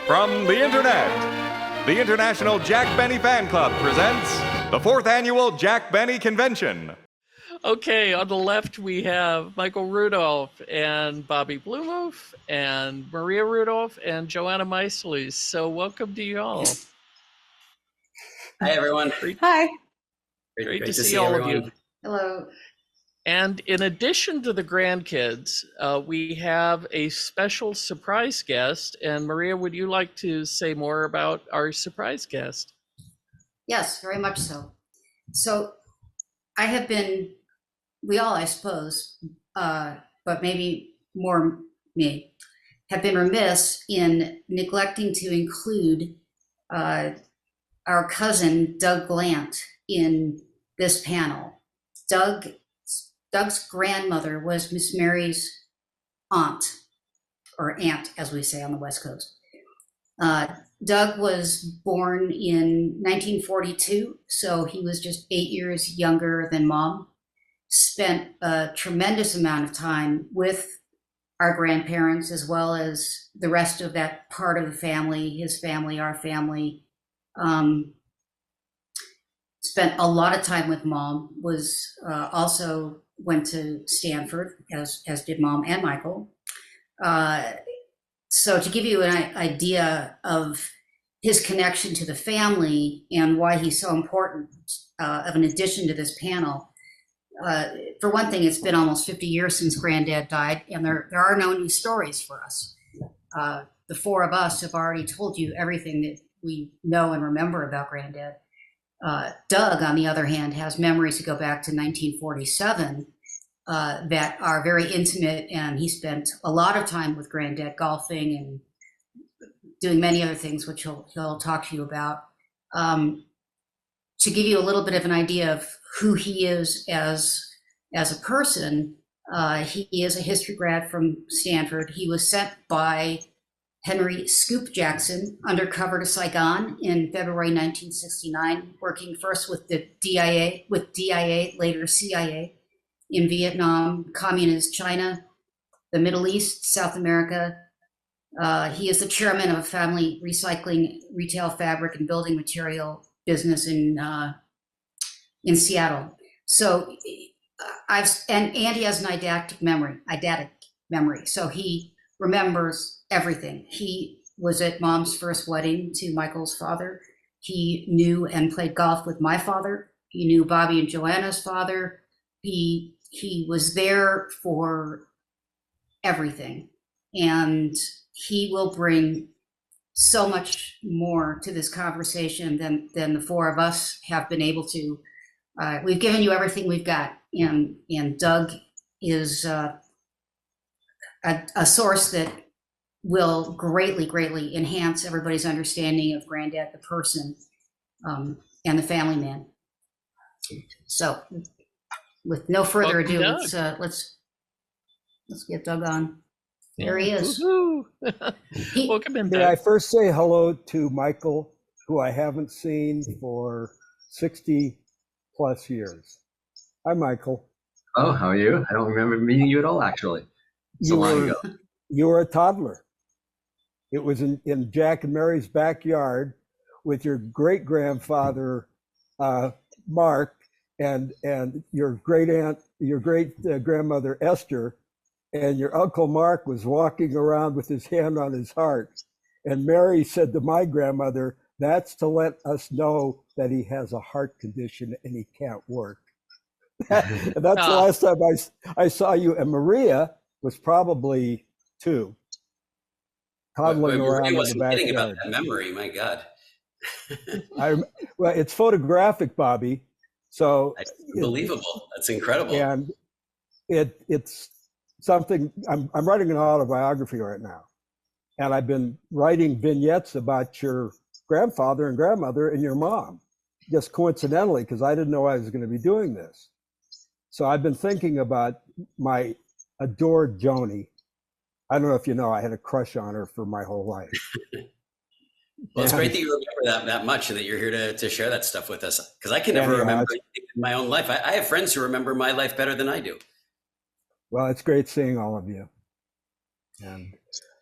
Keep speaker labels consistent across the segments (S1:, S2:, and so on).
S1: From the internet, the International Jack Benny Fan Club presents the 4th Annual Jack Benny Convention.
S2: Okay, on the left we have Michael Rudolph and Bobby Blumofe and Maria Rudolph and Joanna Meiseles. So welcome to you all.
S3: Hi, everyone.
S4: Hi.
S2: Great to see all
S3: everyone.
S2: of you.
S4: Hello.
S2: And in addition to the GrandKids, we have a special surprise guest. And Maria, would you like to say more about our surprise guest?
S4: Yes, very much so. So we all, I suppose, but maybe more me, have been remiss in neglecting to include our cousin, Doug Glant, in this panel. Doug's grandmother was Miss Mary's aunt, or aunt, as we say on the West Coast. Doug was born in 1942, so he was just 8 years younger than Mom. Spent a tremendous amount of time with our grandparents, as well as the rest of that part of the family, his family, our family. Spent a lot of time with Mom, also went to Stanford, as did Mom and Michael. So to give you an idea of his connection to the family and why he's so important of an addition to this panel, for one thing, it's been almost 50 years since Granddad died, and there are no new stories for us. The four of us have already told you everything that we know and remember about Granddad. Doug, on the other hand, has memories that go back to 1947 that are very intimate, and he spent a lot of time with Granddad golfing and doing many other things, which he'll talk to you about. To give you a little bit of an idea of who he is as a person, he is a history grad from Stanford. He was sent by Henry Scoop Jackson undercover to Saigon in February 1969, working first with the DIA, later CIA, in Vietnam, Communist China, the Middle East, South America. He is the chairman of a family recycling, retail fabric, and building material business in Seattle. So and he has an eidetic memory. So he remembers everything. He was at Mom's first wedding to Michael's father. He knew and played golf with my father. He knew Bobby and Joanna's father. He was there for everything. And he will bring so much more to this conversation than the four of us have been able to. We've given you everything we've got. And Doug is a source that will greatly enhance everybody's understanding of Granddad the person and the family man. So with no further ado, let's get Doug on. There he is.
S2: Welcome in,
S5: May
S2: Doug.
S5: I first say hello to Michael, who I haven't seen for 60 plus years. Hi, Michael.
S3: Oh, how are you? I don't remember meeting you at all, actually. So long ago.
S5: You were a toddler. It was in Jack and Mary's backyard with your great grandfather, Mark, and your great grandmother, Esther, and your Uncle Mark was walking around with his hand on his heart. And Mary said to my grandmother, "That's to let us know that he has a heart condition and he can't work." And that's the last time I saw you. And Maria was probably 2, toddling around in the backyard.
S3: About that memory, my God.
S5: Well, it's photographic, Bobby. So
S3: That's unbelievable. That's incredible.
S5: And it's something. I'm writing an autobiography right now, and I've been writing vignettes about your grandfather and grandmother and your mom, just coincidentally, because I didn't know I was going to be doing this. So I've been thinking about my adored Joni. I don't know if you know, I had a crush on her for my whole life.
S3: Well, it's great that you remember that much and that you're here to share that stuff with us, because I can never remember anything in my own life. I have friends who remember my life better than I do.
S5: Well, it's great seeing all of you. And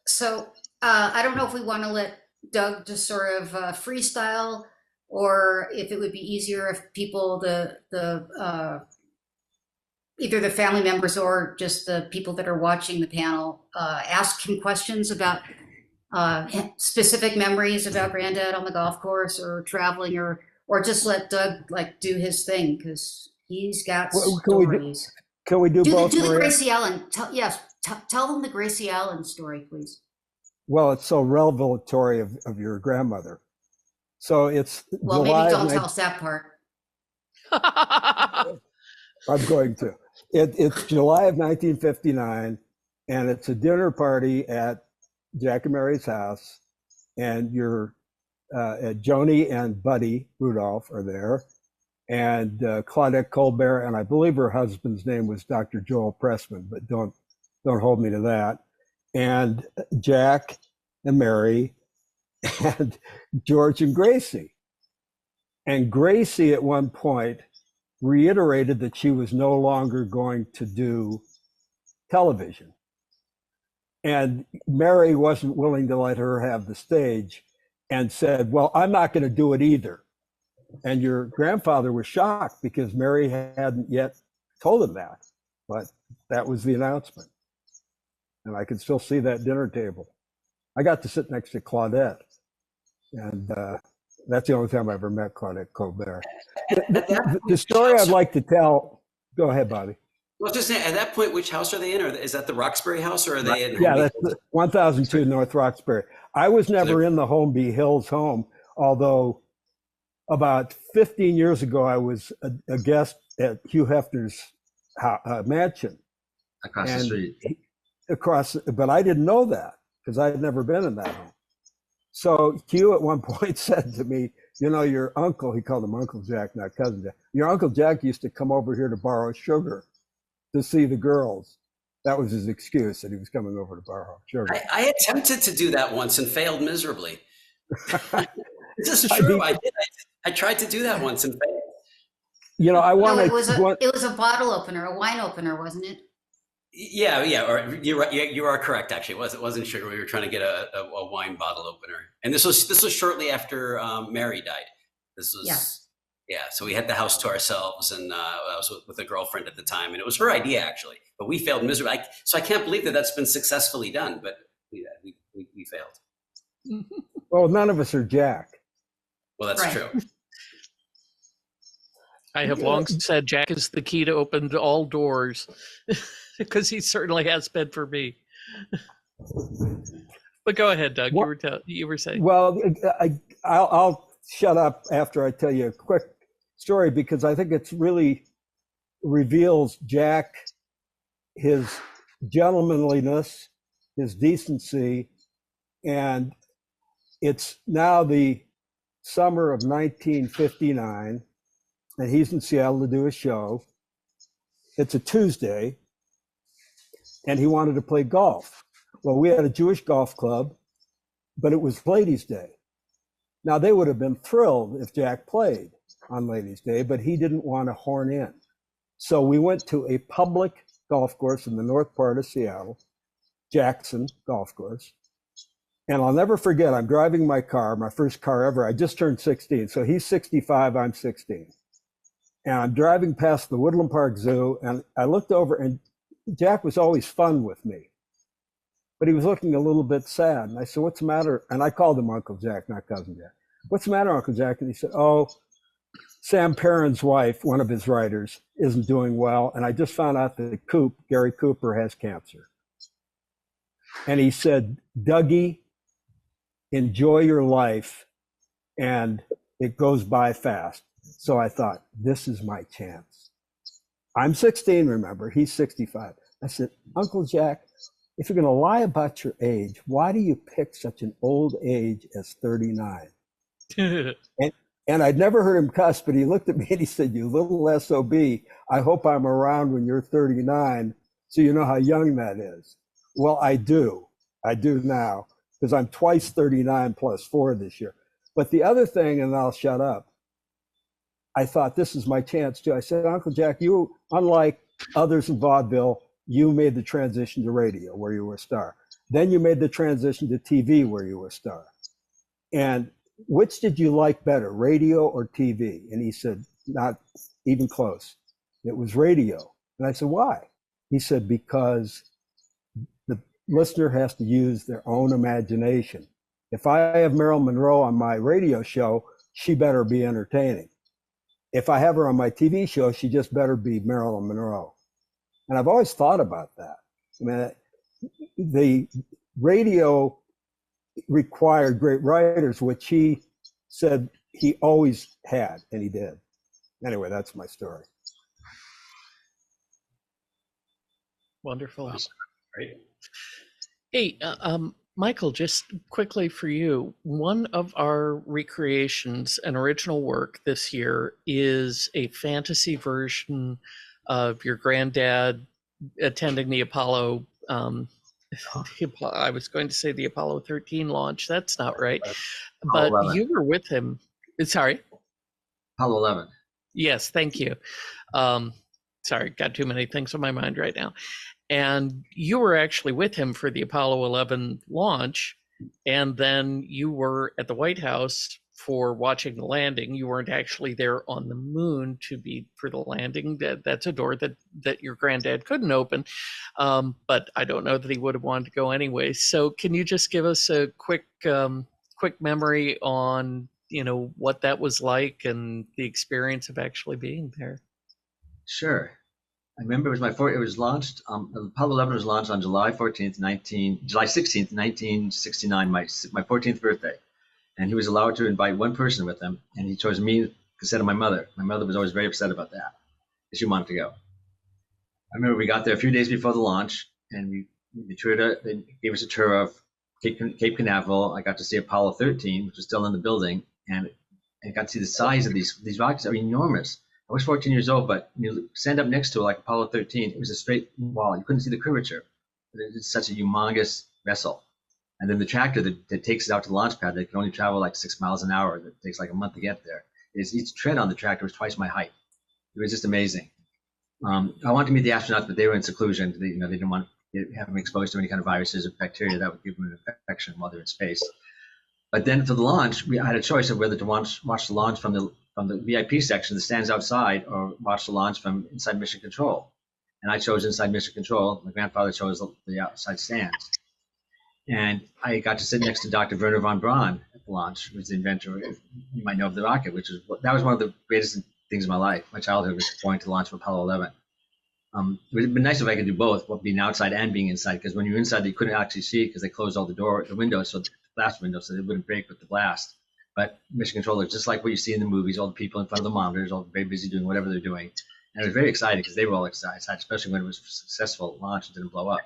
S4: So I don't know if we want to let Doug to sort of freestyle, or if it would be easier if people, either the family members or just the people that are watching the panel, ask him questions about specific memories about Granddad on the golf course or traveling, or just let Doug like do his thing because he's got stories.
S5: Can we do both?
S4: Do the Gracie Allen? Tell them the Gracie Allen story, please.
S5: Well, it's so revelatory of your grandmother. So it's
S4: well,
S5: July
S4: maybe don't tell us that part.
S5: I'm going to. It's July of 1959, and it's a dinner party at Jack and Mary's house, and Joni and Buddy Rudolph are there, and Claudette Colbert, and I believe her husband's name was Dr. Joel Pressman, but don't hold me to that. And Jack and Mary and George and Gracie. And Gracie at one point reiterated that she was no longer going to do television. And Mary wasn't willing to let her have the stage and said, well, I'm not going to do it either. And your grandfather was shocked because Mary hadn't yet told him that, but that was the announcement. And I can still see that dinner table. I got to sit next to Claudette, and that's the only time I ever met Claudette Colbert. The story I'd like to tell, go ahead, Bobby.
S3: Well, just saying, at that point, which house are they in? Or is that the Roxbury house, or are they in?
S5: Yeah, that's 1002 North Roxbury. I was never in the Holmby Hills home, although about 15 years ago, I was a guest at Hugh Hefner's mansion.
S6: Across the street.
S5: But I didn't know that because I had never been in that home. So Hugh at one point said to me, you know, your uncle, he called him Uncle Jack, not Cousin Jack. Your Uncle Jack used to come over here to borrow sugar to see the girls. That was his excuse, that he was coming over to borrow sugar.
S3: I attempted to do that once and failed miserably. This is true. I did. I tried to do that once and failed.
S5: You know,
S4: it was a bottle opener, a wine opener, wasn't it?
S3: Yeah. Or you're right. You are correct. Actually, it wasn't sugar. We were trying to get a wine bottle opener, and this was shortly after Mary died. This was So we had the house to ourselves, and I was with a girlfriend at the time, and it was her idea actually, but we failed miserably. So I can't believe that that's been successfully done, but we failed.
S5: Well, none of us are Jack.
S3: Well, that's true.
S2: I have long said Jack is the key to open all doors, because he certainly has been for me. But go ahead, Doug. You were saying.
S5: Well, I'll shut up after I tell you a quick story, because I think it's really reveals Jack, his gentlemanliness, his decency, and it's now the summer of 1959, and he's in Seattle to do a show. It's a Tuesday, and he wanted to play golf. Well, we had a Jewish golf club, but it was Ladies' Day. Now, they would have been thrilled if Jack played on Ladies' Day, but he didn't want to horn in. So we went to a public golf course in the north part of Seattle, Jackson Golf Course. And I'll never forget, I'm driving my car, my first car ever. I just turned 16. So he's 65, I'm 16. And I'm driving past the Woodland Park Zoo, and I looked over, and Jack was always fun with me, but he was looking a little bit sad. And I said, what's the matter? And I called him Uncle Jack, not Cousin Jack. What's the matter, Uncle Jack? And he said, oh, Sam Perrin's wife, one of his writers, isn't doing well. And I just found out that Gary Cooper has cancer. And he said, Dougie, enjoy your life, and it goes by fast. So I thought, this is my chance. I'm 16, remember, he's 65. I said, Uncle Jack, if you're going to lie about your age, why do you pick such an old age as 39? And I'd never heard him cuss, but he looked at me and he said, you little SOB, I hope I'm around when you're 39, so you know how young that is. Well, I do now, because I'm twice 39 plus 4 this year. But the other thing, and I'll shut up, I thought, this is my chance too. I said, Uncle Jack, you, unlike others in vaudeville, you made the transition to radio where you were a star. Then you made the transition to TV where you were a star. And which did you like better, radio or TV? And he said, not even close. It was radio. And I said, why? He said, because the listener has to use their own imagination. If I have Marilyn Monroe on my radio show, she better be entertaining. If I have her on my TV show, she just better be Marilyn Monroe. And I've always thought about that. I mean, the radio required great writers, which he said he always had, and he did. Anyway, that's my story.
S2: Wonderful.
S3: Right.
S2: Hey, Michael, just quickly for you, one of our recreations and original work this year is a fantasy version of your granddad attending the Apollo. I was going to say the Apollo 13 launch. That's not right. But
S6: 11.
S2: you were with him. Sorry.
S6: Apollo 11.
S2: Yes, thank you. Sorry, got too many things on my mind right now. And you were actually with him for the Apollo 11 launch, and then you were at the White House for watching the landing. You weren't actually there on the moon to be for the landing. That's a door that your granddad couldn't open, but I don't know that he would have wanted to go anyway. So can you just give us a quick memory on what that was like and the experience of actually being there?
S6: Sure. I remember it was launched, Apollo 11 was launched on July 16th, 1969, my 14th birthday. And he was allowed to invite one person with him, and he chose me instead of my mother. My mother was always very upset about that, because she wanted to go. I remember we got there a few days before the launch, and they gave us a tour of Cape Canaveral. I got to see Apollo 13, which was still in the building, and I got to see the size of these rockets are enormous. I was 14 years old, but you stand up next to it like Apollo 13, it was a straight wall. You couldn't see the curvature. It's such a humongous vessel. And then the tractor that takes it out to the launch pad, that can only travel like 6 miles an hour, that takes like a month to get there. Each tread on the tractor was twice my height. It was just amazing. I wanted to meet the astronauts, but they were in seclusion. They didn't want to have them exposed to any kind of viruses or bacteria that would give them an infection while they're in space. But then for the launch, I had a choice of whether to watch the launch from the VIP section that stands outside, or watch the launch from inside Mission Control. And I chose inside Mission Control. My grandfather chose the outside stands. And I got to sit next to Dr. Werner von Braun at the launch, who was the inventor, you might know, of the rocket, that was one of the greatest things in my life. My childhood was going to the launch of Apollo 11. It would have been nice if I could do both, being outside and being inside, because when you're inside, you couldn't actually see it because they closed all the windows, so the glass windows, so they wouldn't break with the blast. But Mission Control is just like what you see in the movies, all the people in front of the monitors, all very busy doing whatever they're doing. And I was very excited because they were all excited, especially when it was a successful launch and didn't blow up.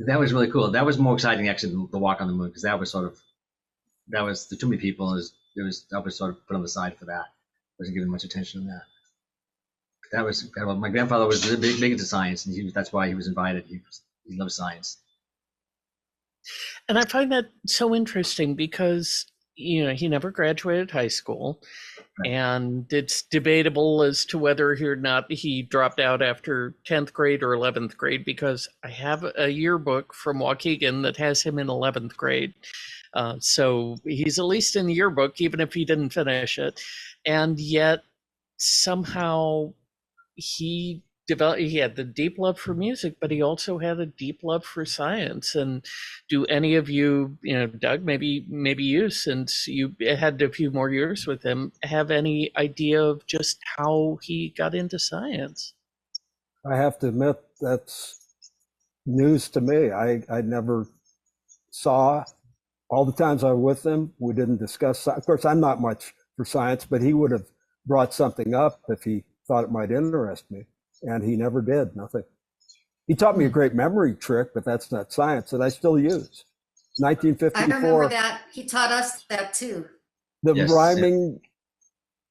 S6: That was really cool. That was more exciting actually than the walk on the moon, because that was the too many people. That was sort of put on the side for that. Wasn't giving much attention to that. That was incredible. My grandfather was big into science, and that's why he was invited. He loved science.
S2: And I find that so interesting because, he never graduated high school, right. And it's debatable as to whether or not he dropped out after 10th grade or 11th grade, because I have a yearbook from Waukegan that has him in 11th grade. So he's at least in the yearbook, even if he didn't finish it. And yet somehow he had the deep love for music, but he also had a deep love for science. And do any of you, Doug, maybe you, since you had a few more years with him, have any idea of just how he got into science?
S5: I have to admit, that's news to me. I never saw, all the times I was with him, we didn't discuss, of course, I'm not much for science, but he would have brought something up if he thought it might interest me. And he never did, nothing. He taught me a great memory trick, but that's not science, that I still use. 1954.
S4: I remember that. He taught us that too.
S5: The
S6: Yes.
S5: rhyming.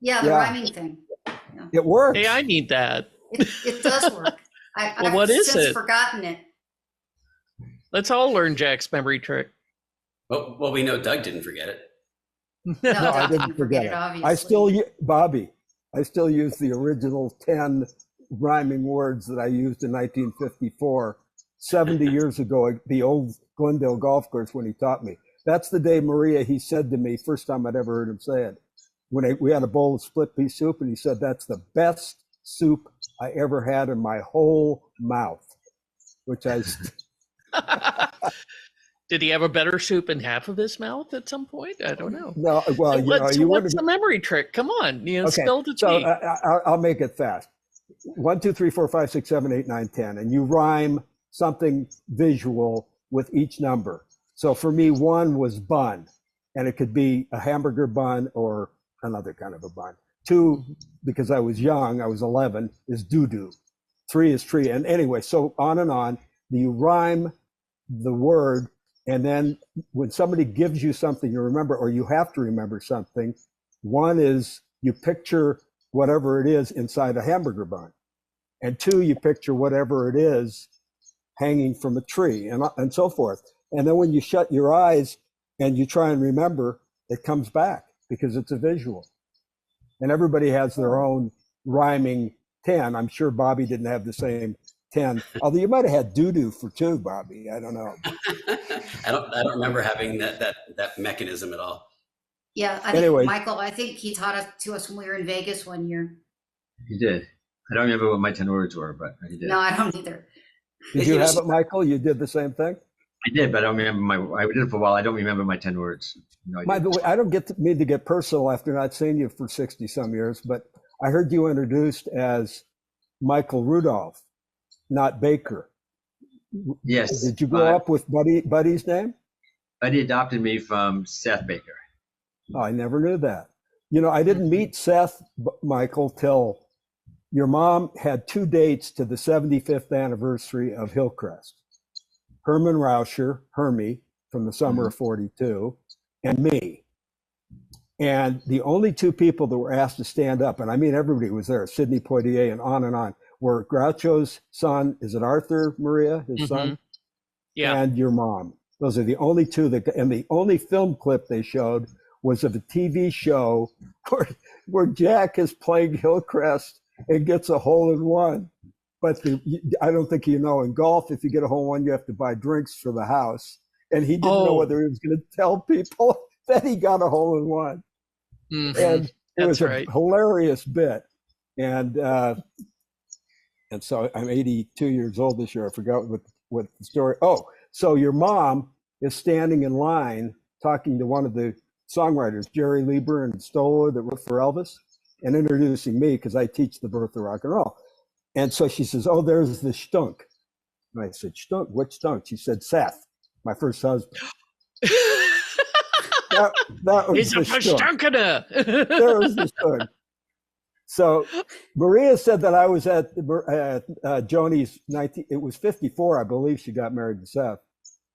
S4: Yeah, the rhyming thing. Yeah.
S5: It works.
S2: Hey, I need that.
S4: It does work. I've
S2: what is
S4: since
S2: it?
S4: forgotten it.
S2: Let's all learn Jack's memory trick.
S3: Well, we know Doug didn't forget it.
S4: No,
S5: I didn't forget it.
S4: obviously.
S5: Bobby, I still use the original 10 rhyming words that I used in 1954, 70 years ago at the old Glendale golf course when he taught me. That's the day, Maria, he said to me, first time I'd ever heard him say it, when we had a bowl of split pea soup, and he said, "That's the best soup I ever had in my whole mouth," which I.
S2: Did he have a better soup in half of his mouth at some point? I don't know.
S5: No, well,
S2: what's the memory trick? Come on, spill the tea.
S5: So I'll make it fast. 1, 2, 3, 4, 5, 6, 7, 8, 9, 10, and you rhyme something visual with each number. So for me, 1 was bun, and it could be a hamburger bun or another kind of a bun. 2, because I was young, I was 11, is doo-doo. 3 is tree. And anyway, so on and on. You rhyme the word, and then when somebody gives you something you remember, or you have to remember something, 1 is you picture whatever it is inside a hamburger bun. And 2, you picture whatever it is hanging from a tree, and so forth. And then when you shut your eyes and you try and remember, it comes back because it's a visual. And everybody has their own rhyming 10. I'm sure Bobby didn't have the same 10, although you might have had doo-doo for 2, Bobby. I don't know.
S3: I don't remember having that mechanism at all.
S4: Yeah, Michael, I think he taught it to us when we were in Vegas one year.
S6: He did. I don't remember what my 10 words were, but he did.
S4: No, I don't either.
S5: Did you have it, Michael? You did the same thing?
S6: I did, but I don't remember I did it for a while. I don't remember my 10 words. No,
S5: By the way, I don't mean to get personal after not seeing you for 60 some years, but I heard you introduced as Michael Rudolph, not Baker.
S6: Yes.
S5: Did you grow up with Buddy's name?
S6: Buddy adopted me from Seth Baker.
S5: Oh, I never knew that. I didn't meet Seth, Michael, till your mom had 2 dates to the 75th anniversary of Hillcrest. Herman Rauscher, Hermie, from the summer of 42, and me. And the only 2 people that were asked to stand up, and I mean everybody was there, Sidney Poitier and on, were Groucho's son, is it Arthur, Maria, his son?
S2: Yeah.
S5: And your mom. Those are the only 2 and the only film clip they showed was of a TV show where Jack is playing Hillcrest and gets a hole-in-one. But I don't think in golf, if you get a hole-in-one, you have to buy drinks for the house. And he didn't know whether he was going to tell people that he got a hole-in-one.
S2: Mm-hmm.
S5: And it was a hilarious bit. And so I'm 82 years old this year. I forgot what the story. Oh, so your mom is standing in line talking to one of the songwriters, Jerry Lieber and Stoller, that wrote for Elvis, and introducing me because I teach the birth of rock and roll. And so she says, "Oh, there's the stunk." And I said, "Stunk? What stunk?" She said, "Seth, my first husband." that was
S2: He's
S5: the
S2: a
S5: stunk.
S2: There
S5: was the stunk. So Maria said that I was at Joni's 19. It was 54, I believe. She got married to Seth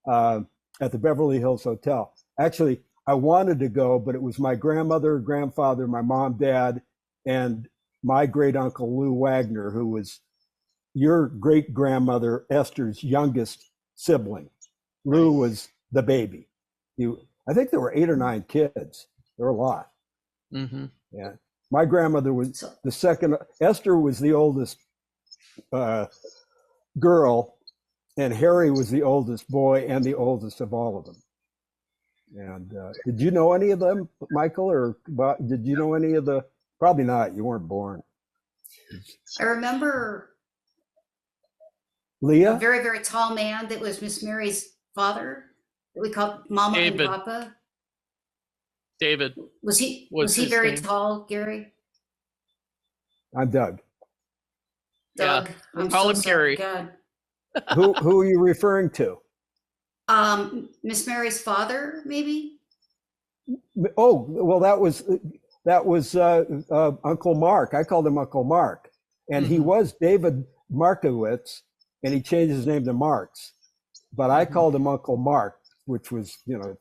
S5: at the Beverly Hills Hotel. Actually, I wanted to go, but it was my grandmother, grandfather, my mom, dad, and my great uncle Lou Wagner, who was your great grandmother Esther's youngest sibling. Lou was the baby. I think there were 8 or 9 kids. There were a lot.
S2: Mm-hmm.
S5: Yeah. My grandmother was the second. Esther was the oldest girl, and Harry was the oldest boy and the oldest of all of them. And did you know any of them, Michael, or did you know any of the? Probably not. You weren't born.
S4: I remember
S5: Leah,
S4: a very, very tall man that was Miss Mary's father, that we called Mama
S2: David.
S4: and Papa.
S2: David.
S4: Was he
S2: What's his
S4: very
S2: name?
S4: tall, Gary?
S5: I'm Doug.
S4: Doug.
S2: Yeah.
S4: I'm
S2: Call him
S4: sorry,
S2: Gary.
S4: God.
S5: Who are you referring to?
S4: Miss Mary's father, maybe?
S5: Oh, well, that was Uncle Mark. I called him Uncle Mark, and he was David Markowitz, and he changed his name to Marks. But I called him Uncle Mark, which was,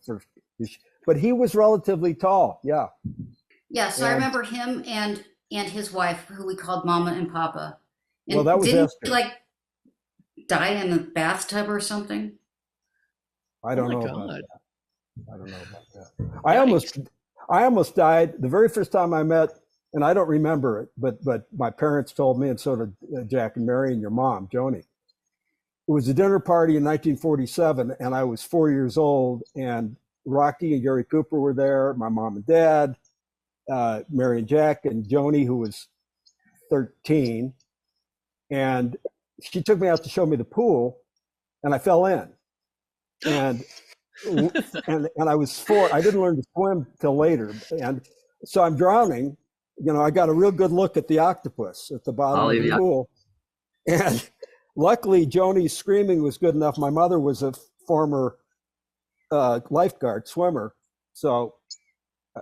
S5: first. But he was relatively tall. Yeah.
S4: Yeah. So I remember him and his wife, who we called Mama and Papa. And
S5: well, that was
S4: didn't
S5: Esther.
S4: He, die in the bathtub or something?
S5: I don't know
S2: God.
S5: about that. I don't know about that. I almost died the very first time I met, and I don't remember it, but my parents told me, and so did Jack and Mary and your mom, Joni. It was a dinner party in 1947, and I was 4 years old, and Rocky and Gary Cooper were there, my mom and dad, Mary and Jack, and Joni, who was 13. And she took me out to show me the pool, and I fell in. And I was 4. I didn't learn to swim till later. And so I'm drowning. I got a real good look at the octopus at the bottom of the pool. And luckily, Joni's screaming was good enough. My mother was a former lifeguard swimmer. So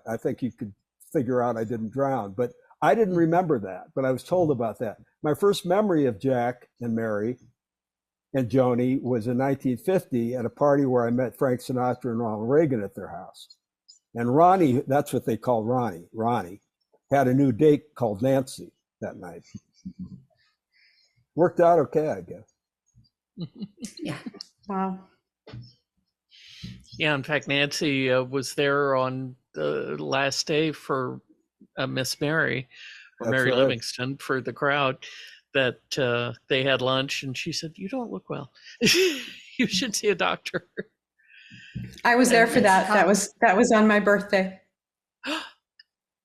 S5: I think you could figure out I didn't drown. But I didn't remember that, but I was told about that. My first memory of Jack and Mary and Joni was in 1950 at a party where I met Frank Sinatra and Ronald Reagan at their house. And Ronnie, that's what they called Ronnie. Ronnie had a new date called Nancy that night. Worked out okay, I guess.
S4: Yeah.
S7: Wow.
S2: Yeah, in fact, Nancy was there on the last day for Miss Mary, or
S5: That's
S2: Mary
S5: right.
S2: Livingstone, for the crowd, that they had lunch, and she said, "You don't look well. You should see a doctor."
S7: I was there for that. That was on my birthday.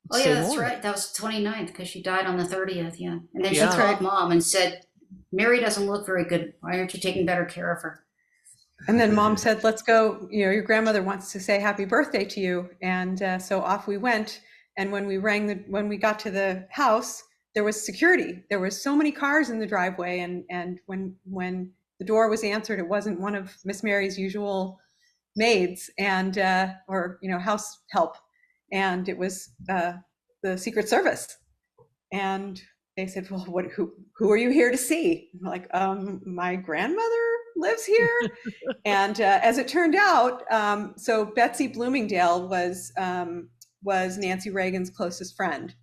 S4: Oh,
S2: Same
S4: yeah, that's
S2: one.
S4: right. That was the 29th because she died on the 30th. Yeah. And then
S2: Yeah.
S4: she called Mom and said, Mary doesn't look very good. Why aren't you taking better care of her?
S7: And then Mom said, let's go. Your grandmother wants to say happy birthday to you. And so off we went. And when we got to the house, there was security. There was so many cars in the driveway. And when the door was answered, it wasn't one of Miss Mary's usual maids and or house help. And it was the Secret Service. And they said, well, who are you here to see? I'm like, my grandmother lives here. And as it turned out, so Betsy Bloomingdale was Nancy Reagan's closest friend.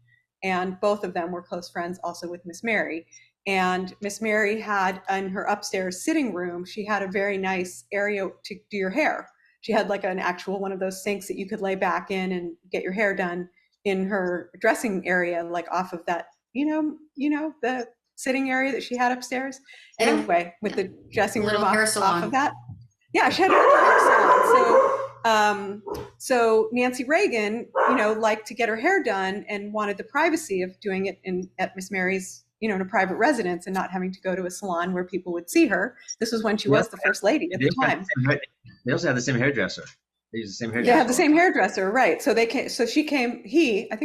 S7: And both of them were close friends also with Miss Mary. And Miss Mary had in her upstairs sitting room, she had a very nice area to do your hair. She had like an actual one of those sinks that you could lay back in and get your hair done in her dressing area, like off of that, the sitting area that she had upstairs.
S4: Yeah.
S7: Anyway, with the dressing room
S4: Little hair
S7: off
S4: salon.
S7: of that. Yeah, she had a little hair salon. So Nancy Reagan, liked to get her hair done and wanted the privacy of doing it at Miss Mary's, in a private residence and not having to go to a salon where people would see her. This was when she was the first lady at the time.
S6: They also had the same hairdresser. They used the same hairdresser.
S7: They had the same hairdresser, right? So I think it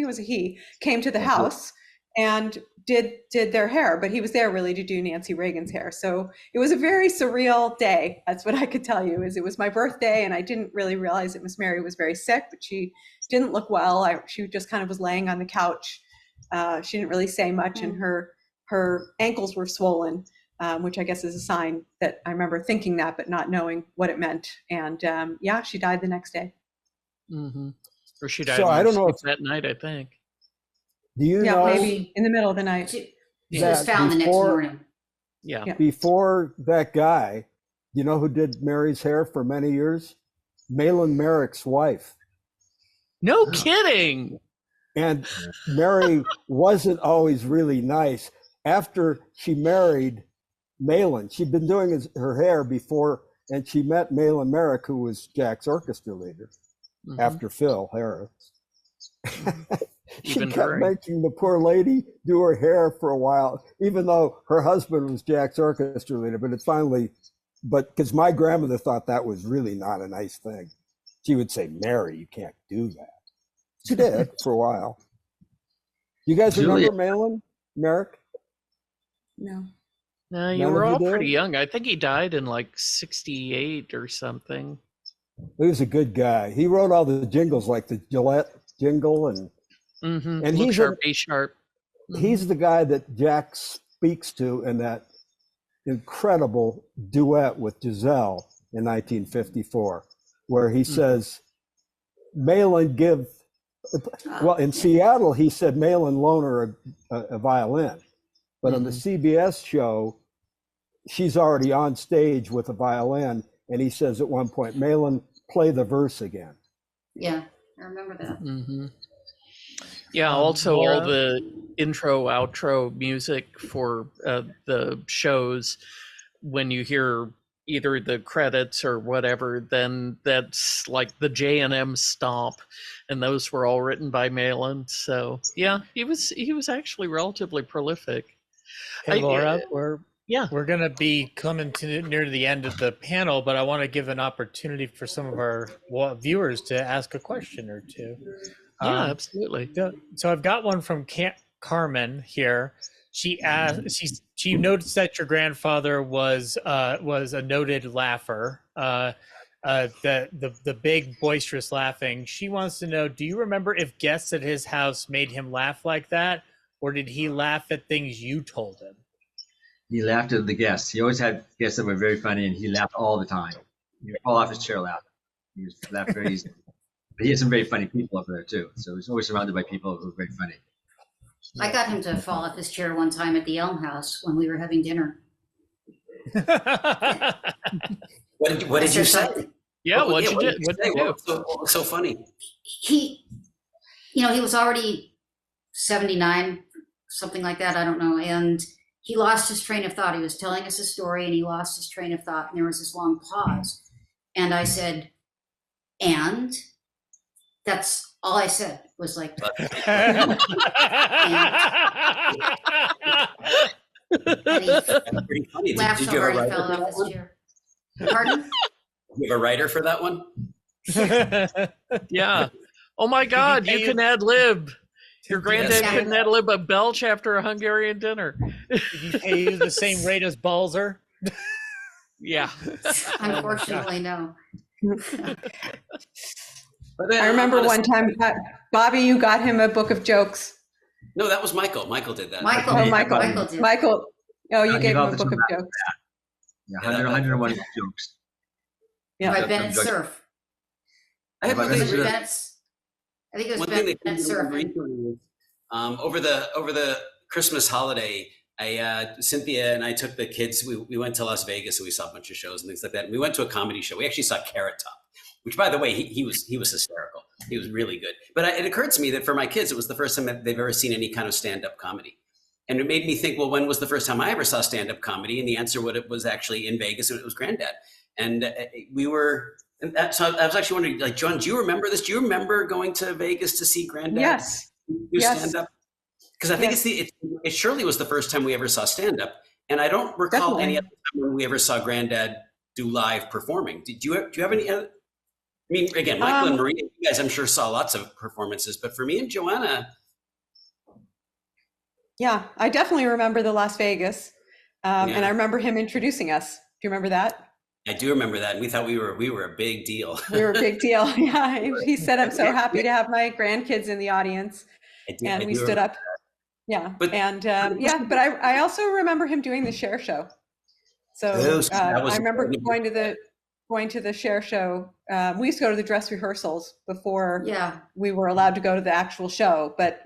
S7: was a he, came to the house and did their hair, but he was there really to do Nancy Reagan's hair. So it was a very surreal day. That's what I could tell you. Is it was my birthday, and I didn't really realize that Miss Mary was very sick, but she didn't look well. She just kind of was laying on the couch. She didn't really say much, and her ankles were swollen, which I guess is a sign that I remember thinking that, but not knowing what it meant. And she died the next day.
S2: Mm-hmm. Or she died
S5: So I don't know if
S2: that night, I think.
S5: do you know
S7: Maybe in the middle of the night.
S4: She was found the next morning.
S2: Yeah.
S5: before that guy, you know who did Mary's hair for many years? Malin Merrick's wife.
S2: No kidding.
S5: And Mary wasn't always really nice. After she married Malin, she'd been doing her hair before, and she met Malin Merrick, who was Jack's orchestra leader after Phil Harris. She
S2: Even
S5: kept
S2: her.
S5: making the poor lady do her hair for a while, even though her husband was Jack's orchestra leader. But it finally, because my grandmother thought that was really not a nice thing. She would say, Mary, you can't do that. She did for a while. You guys remember Malin Merrick?
S7: No.
S2: No, you
S5: None
S2: were
S5: of you
S2: all
S5: did?
S2: pretty young. I think he died in like 68 or something.
S5: He was a good guy. He wrote all the jingles, like the Gillette jingle, and
S2: Mm-hmm.
S5: And
S2: Look
S5: he's
S2: sharp, be sharp.
S5: he's the guy that Jack speaks to in that incredible duet with Giselle in 1954, where he says, Malin give, well, in Seattle, he said Malin loan her a violin. But on the CBS show, she's already on stage with a violin. And he says at one point, Malin, play the verse again.
S4: Yeah, I remember that.
S2: Mm-hmm. Yeah, also all the intro, outro music for the shows, when you hear, either the credits or whatever, then that's like the J&M Stomp, and those were all written by Malin. So yeah, he was actually relatively prolific.
S8: Hey, Laura, we're
S2: Yeah.
S8: going to be coming to near the end of the panel, but I want to give an opportunity for some of our viewers to ask a question or two.
S2: Yeah, absolutely.
S8: So I've got one from Carmen here. She asked, she noticed that your grandfather was a noted laugher, the big boisterous laughing. She wants to know, do you remember if guests at his house made him laugh like that, or did he laugh at things you told him?
S6: He laughed at the guests. He always had guests that were very funny, and he laughed all the time. He would fall off his chair laughing. He was laughed very easily. But he had some very funny people over there too. So he's always surrounded by people who were very funny.
S4: I got him to fall off his chair one time at the Elm House when we were having dinner.
S3: What did you say?
S2: Yeah, what
S3: did
S2: you do?
S3: What was so funny?
S4: He was already 79, something like that. I don't know. And he lost his train of thought. He was telling us a story and he lost his train of thought. And there was this long pause. And I said, and that's all I said was like, and he
S3: Pretty funny.
S4: laughed so hard he fell off his chair. Pardon?
S3: You have a writer for that one?
S2: Yeah. Oh my God, you can ad lib. Your granddad
S4: Yes.
S2: couldn't ad lib a belch after a Hungarian dinner.
S8: Did he pay you the same rate as Balzer?
S2: Yeah.
S4: Unfortunately, no.
S3: But then,
S7: I remember
S3: honestly-
S7: one time, Bobby, you got him a book of jokes.
S3: No, that was Michael. Michael did that.
S4: Michael,
S7: Oh,
S6: Yeah,
S7: Michael.
S4: did.
S7: Michael. Oh, you
S6: I'll
S7: gave
S6: give
S7: him
S6: out
S7: a
S6: the
S7: book of
S6: two
S7: jokes.
S6: Yeah, 101 jokes.
S7: Yeah.
S4: By Bennett Cerf.
S3: I had one
S6: But
S3: thing
S6: this is-
S4: I think it was
S3: one thing that
S4: Bennett
S3: came to
S4: Cerf.
S3: mind recently was, over the Christmas holiday, Cynthia and I took the kids. We went to Las Vegas and we saw a bunch of shows and things like that. And we went to a comedy show. We actually saw Carrot Top, which, by the way, he was hysterical. He was really good. But it occurred to me that for my kids, it was the first time that they've ever seen any kind of stand-up comedy. And it made me think, well, when was the first time I ever saw stand-up comedy? And the answer was actually in Vegas, and it was Granddad. And so I was actually wondering, like, John, do you remember this? Do you remember going to Vegas to see Granddad
S7: Yes.
S3: do
S7: Yes.
S3: stand-up? Because I think it surely was the first time we ever saw stand-up. And I don't recall
S7: Definitely.
S3: any other time when we ever saw Granddad do live performing. Do you have any other? I mean, again, Michael and Maria, you guys, I'm sure, saw lots of performances, but for me and Joanna,
S7: Yeah, I definitely remember the Las Vegas. And
S3: Yeah.
S7: I remember him introducing us. Do you remember that?
S3: I do remember that, and we thought we were a big deal.
S7: We were a big deal. Yeah, he said, I'm so happy to have my grandkids in the audience. And we stood up. Yeah,
S3: But-
S7: but I also remember him doing the Share Show. So
S3: That was
S7: I remember going to the Share Show. We used to go to the dress rehearsals before
S4: Yeah.
S7: we were allowed to go to the actual show. But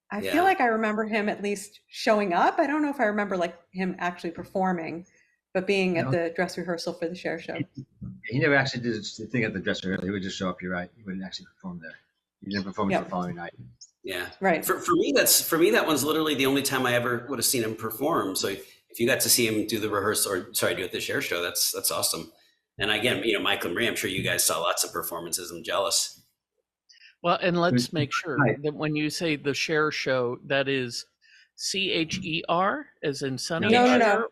S7: I
S3: Yeah.
S7: feel like I remember him at least showing up. I don't know if I remember like him actually performing, but being at the dress rehearsal for the Share Show.
S6: He never actually did the thing at the dress rehearsal. He would just show up. You're right. He wouldn't actually perform there. He didn't perform until the following night.
S3: Yeah.
S7: Right.
S3: For me, that one's literally the only time I ever would have seen him perform. So if you got to see him do the rehearsal, do it at the Share Show, that's awesome. And again, Michael and Marie, I'm sure you guys saw lots of performances. I'm jealous.
S2: Well, and let's make sure that when you say the Share Show, that is CHER, as in Sunny.
S7: No.
S2: Share?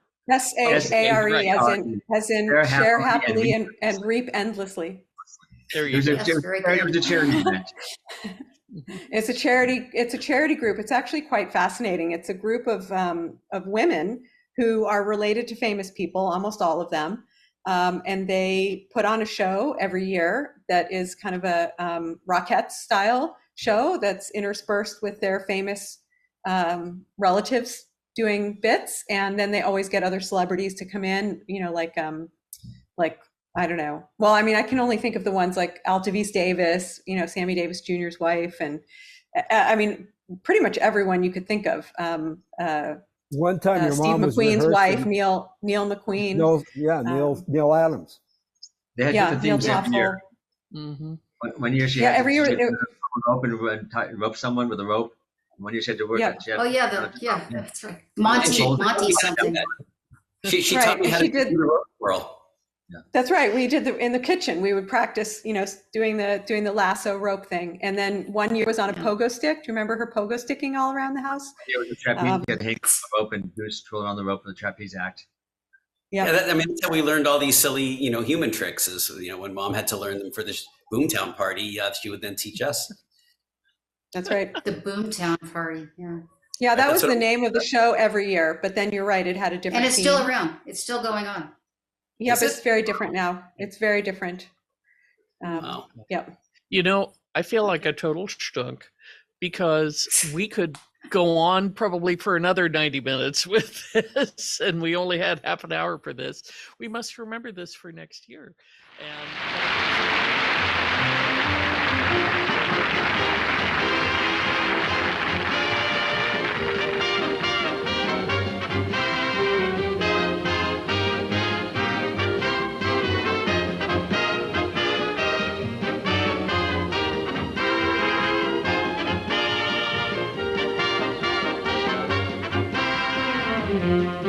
S7: SHARE,
S2: Right.
S7: as in
S6: Share
S7: share
S6: happily
S7: happily and reap endlessly.
S2: There
S6: It
S2: you
S6: was
S2: go.
S6: a,
S4: That's very
S6: it was a charity event.
S7: It's a charity group. It's actually quite fascinating. It's a group of women who are related to famous people, almost all of them. And they put on a show every year that is kind of a Rockettes style show that's interspersed with their famous relatives doing bits. And then they always get other celebrities to come in, like I don't know. Well, I mean, I can only think of the ones like Altavis Davis, Sammy Davis Jr.'s wife. And I mean, pretty much everyone you could think of.
S5: One time your
S7: Steve
S5: mom was
S7: McQueen's wife,
S5: rehearsing.
S7: Neil McQueen.
S5: Neil Adams.
S6: They had different
S7: Neil
S6: themes every year.
S2: Mm-hmm.
S6: One year she
S7: Yeah,
S6: had
S7: every
S6: to
S7: year
S6: stick
S7: it-
S6: a rope and rope someone with a rope. One year she had to work.
S7: Yeah.
S6: She had,
S4: Oh yeah, that's right. Monty something.
S3: She
S7: Right,
S3: taught me
S7: and
S3: how
S7: she
S3: to do
S7: did-
S3: the rope twirl.
S7: That's right. We did in the kitchen. We would practice, doing the lasso rope thing. And then one year was on a pogo stick. Do you remember her pogo sticking all around the house?
S6: Yeah, with the trapeze, you had to hang the rope and do a twirl on the rope with the trapeze act.
S7: Yeah.
S3: That's how we learned all these silly, human tricks. Is when Mom had to learn them for this Boomtown party, she would then teach us.
S7: That's right.
S4: The Boomtown party. Yeah.
S7: Yeah, that
S3: That's
S7: was
S3: what
S7: the
S3: it-
S7: name of the show every year. But then you're right, it had a different
S4: And it's
S7: theme.
S4: still around. It's still going on.
S7: Yep,
S3: Is
S7: it's
S3: it?
S7: very different now. It's very different.
S3: Wow.
S7: Yep.
S2: I feel like a total stunk because we could go on probably for another 90 minutes with this, and we only had half an hour for this. We must remember this for next year. And